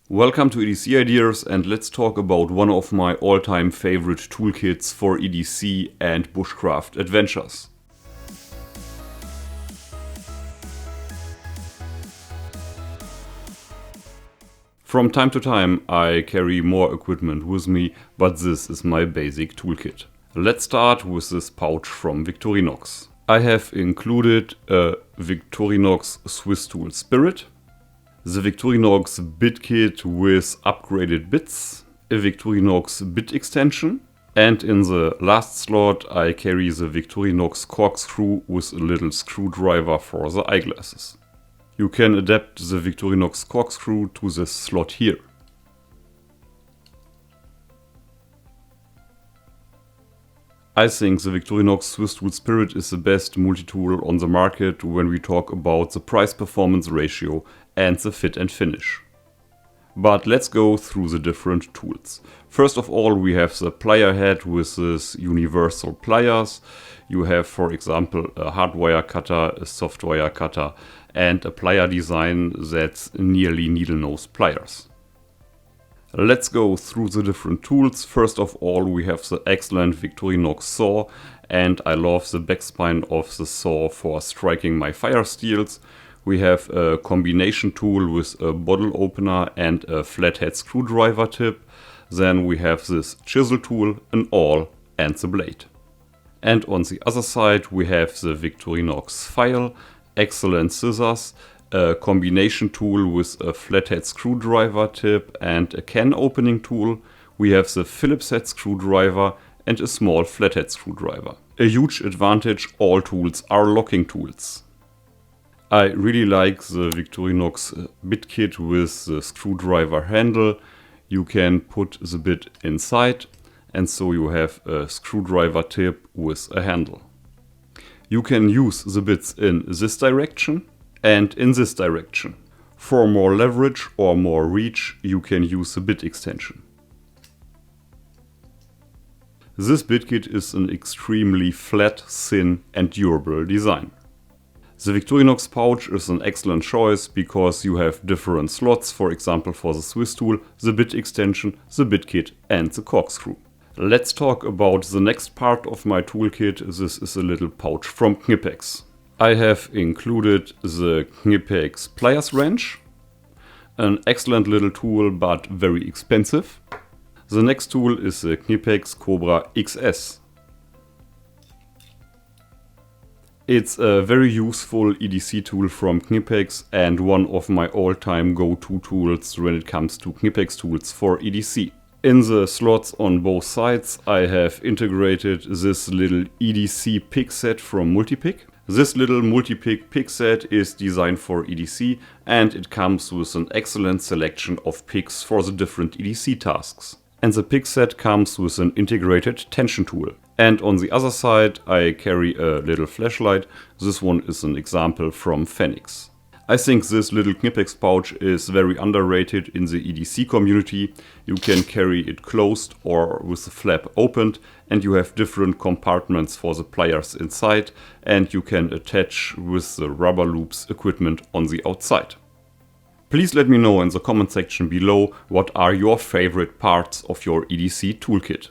Welcome to EDC Ideas, and let's talk about one of my all-time favorite toolkits for EDC and bushcraft adventures. From time to time I carry more equipment with me, but this is my basic toolkit. Let's start with this pouch from Victorinox. I have included a Victorinox Swiss tool Spirit, the Victorinox bit kit with upgraded bits, a Victorinox bit extension, and in the last slot I carry the Victorinox corkscrew with a little screwdriver for the eyeglasses. You can adapt the Victorinox corkscrew to this slot here. I think the Victorinox Swiss tool Spirit is the best multi-tool on the market when we talk about the price-performance ratio and the fit and finish. But let's go through the different tools. First of all, we have the plier head with this universal pliers. You have, for example, a hardwire cutter, a softwire cutter, and a plier design that's nearly needle nose pliers. Let's go through the different tools. First of all, we have the excellent Victorinox saw, and I love the backspine of the saw for striking my fire steels. We have a combination tool with a bottle opener and a flathead screwdriver tip. Then we have this chisel tool, an awl, and the blade. And on the other side we have the Victorinox file, excellent scissors, a combination tool with a flathead screwdriver tip and a can opening tool. We have the Phillips head screwdriver and a small flathead screwdriver. A huge advantage, all tools are locking tools. I really like the Victorinox bit kit with the screwdriver handle. You can put the bit inside, and so you have a screwdriver tip with a handle. You can use the bits in this direction and in this direction. For more leverage or more reach, you can use the bit extension. This bit kit is an extremely flat, thin and durable design. The Victorinox pouch is an excellent choice because you have different slots, for example for the Swiss tool, the bit extension, the bit kit and the corkscrew. Let's talk about the next part of my toolkit. This is a little pouch from Knipex. I have included the Knipex pliers wrench, an excellent little tool but very expensive. The next tool is the Knipex Cobra XS. It's a very useful EDC tool from Knipex and one of my all-time go-to tools when it comes to Knipex tools for EDC. In the slots on both sides I have integrated this little EDC pick set from Multipick. This little Multipick pick set is designed for EDC and it comes with an excellent selection of picks for the different EDC tasks. And the pick set comes with an integrated tension tool. And on the other side I carry a little flashlight. This one is an example from Phoenix. I think this little Knipex pouch is very underrated in the EDC community. You can carry it closed or with the flap opened, and you have different compartments for the pliers inside, and you can attach with the rubber loops equipment on the outside. Please let me know in the comment section below what are your favorite parts of your EDC toolkit.